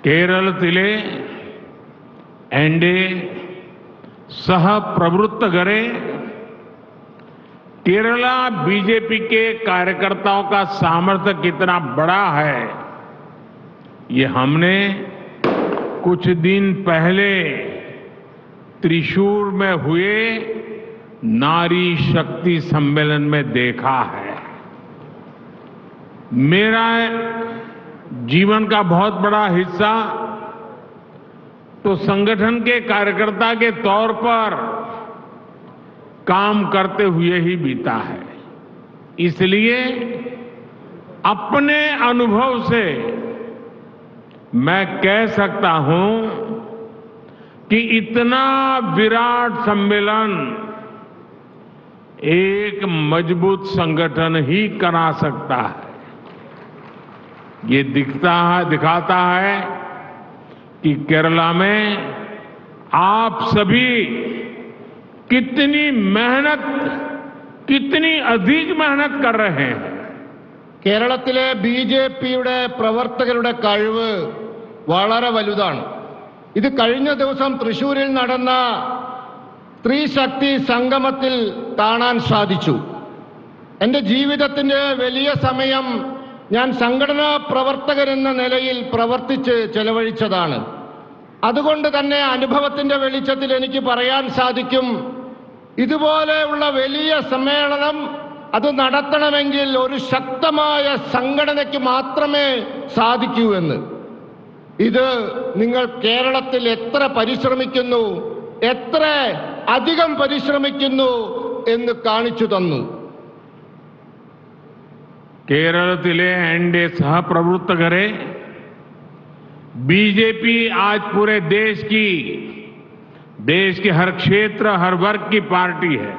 കേരളത്തിലെ എൻ്റെ सहप्रवृत्तगरे केरला बीजेपी के कार्यकर्ताओं का सामर्थ्य कितना बड़ा है, ये हमने कुछ दिन पहले त्रिशूर में हुए नारी शक्ति सम्मेलन में देखा है। मेरा जीवन का बहुत बड़ा हिस्सा तो संगठन के कार्यकर्ता के तौर पर काम करते हुए ही बीता है। इसलिए अपने अनुभव से मैं कह सकता हूं कि इतना विराट सम्मेलन एक मजबूत संगठन ही करा सकता है। ये दिखाता है कि केरला में आप सभी कितनी मेहनत, कितनी अधिक मेहनत कर रहे हैं। കേരളത്തിലെ ബിജെപിയുടെ പ്രവർത്തകരുടെ കഴിവ് വളരെ വലുതാണ്. ഇത് കഴിഞ്ഞ ദിവസം തൃശൂരിൽ നടന്ന സ്ത്രീ ശക്തി സംഗമത്തിൽ കാണാൻ സാധിച്ചു. എൻ്റെ ജീവിതത്തിന്റെ വലിയ സമയം ഞാൻ സംഘടനാ പ്രവർത്തകരെന്ന നിലയിൽ പ്രവർത്തിച്ച് ചെലവഴിച്ചതാണ്. അതുകൊണ്ട് തന്നെ അനുഭവത്തിന്റെ വെളിച്ചത്തിൽ എനിക്ക് പറയാൻ സാധിക്കും, ഇതുപോലെയുള്ള വലിയ സമ്മേളനം അത് നടത്തണമെങ്കിൽ ഒരു ശക്തമായ സംഘടനയ്ക്ക് മാത്രമേ സാധിക്കൂ എന്ന്. ഇത് നിങ്ങൾ കേരളത്തിൽ എത്ര പരിശ്രമിക്കുന്നു, എത്ര അധികം പരിശ്രമിക്കുന്നു എന്ന് കാണിച്ചു തന്നു. കേരളത്തിലെ എൻ്റെ सहप्रवृत्तगरे बीजेपी आज पूरे देश के हर क्षेत्र, हर वर्ग की पार्टी है।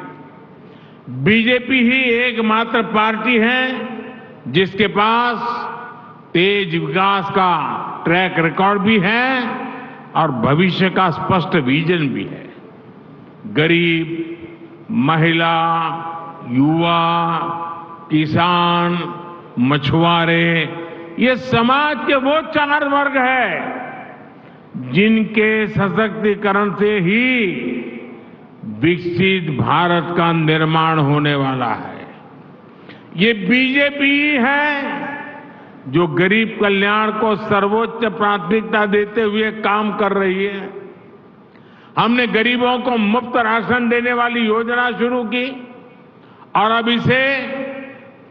बीजेपी ही एकमात्र पार्टी है जिसके पास तेज विकास का ट्रैक रिकॉर्ड भी है और भविष्य का स्पष्ट विजन भी है। गरीब, महिला, युवा, किसान, मछुआरे, ये समाज के वो चार वर्ग है जिनके सशक्तिकरण से ही विकसित भारत का निर्माण होने वाला है। ये बीजेपी है जो गरीब कल्याण को सर्वोच्च प्राथमिकता देते हुए काम कर रही है। हमने गरीबों को मुफ्त राशन देने वाली योजना शुरू की और अब इसे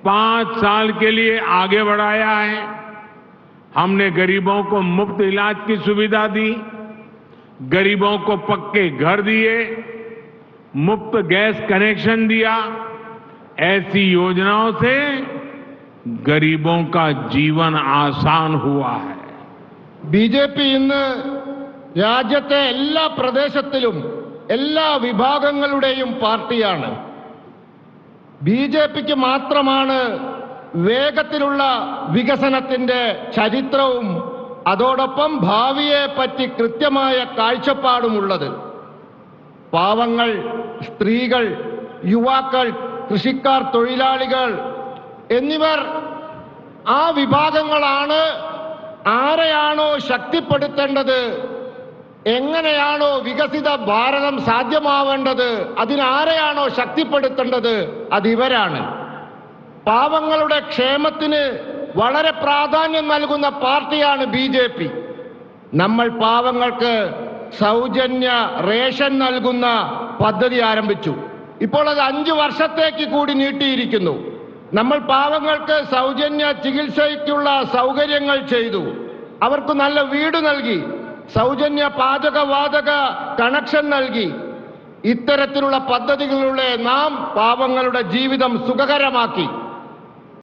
5 साल के लिए आगे बढ़ाया है। हमने गरीबों को मुफ्त इलाज की सुविधा दी, गरीबों को पक्के घर दिए, मुफ्त गैस कनेक्शन दिया। ऐसी योजनाओं से गरीबों का जीवन आसान हुआ है। बीजेपी ഇന്ന് രാജ്യത്തെ എല്ലാ പ്രദേശത്തിലും എല്ലാ വിഭാഗങ്ങളുടെയും പാർട്ടിയാണ്. ബിജെപിക്ക് മാത്രമാണ് വേഗത്തിലുള്ള വികസനത്തിന്റെ ചരിത്രവും അതോടൊപ്പം ഭാവിയെ പറ്റി കൃത്യമായ കാഴ്ചപ്പാടുമുള്ളത്. പാവങ്ങൾ, സ്ത്രീകൾ, യുവാക്കൾ, കൃഷിക്കാർ, തൊഴിലാളികൾ എന്നിവർ ആ വിഭാഗങ്ങളാണ്. ആരെയാണോ ശക്തിപ്പെടുത്തേണ്ടത്, എങ്ങനെയാണോ വികസിത ഭാരതം സാധ്യമാവേണ്ടത്, അതിനാരെയാണോ ശക്തിപ്പെടുത്തേണ്ടത്, അതിവരാണ്. പാവങ്ങളുടെ ക്ഷേമത്തിന് വളരെ പ്രാധാന്യം നൽകുന്ന പാർട്ടിയാണ് ബിജെപി. നമ്മൾ പാവങ്ങൾക്ക് സൗജന്യ റേഷൻ നൽകുന്ന പദ്ധതി ആരംഭിച്ചു. ഇപ്പോൾ അത് 5 വർഷത്തേക്ക് കൂടി നീട്ടിയിരിക്കുന്നു. നമ്മൾ പാവങ്ങൾക്ക് സൗജന്യ ചികിത്സയ്ക്കുള്ള സൗകര്യങ്ങൾ ചെയ്തു. അവർക്ക് നല്ല വീട് നൽകി, സൗജന്യ പാചകവാതക കണക്ഷൻ നൽകി. ഇത്തരത്തിലുള്ള പദ്ധതികളിലൂടെ നാം പാവങ്ങളുടെ ജീവിതം സുഖകരമാക്കി.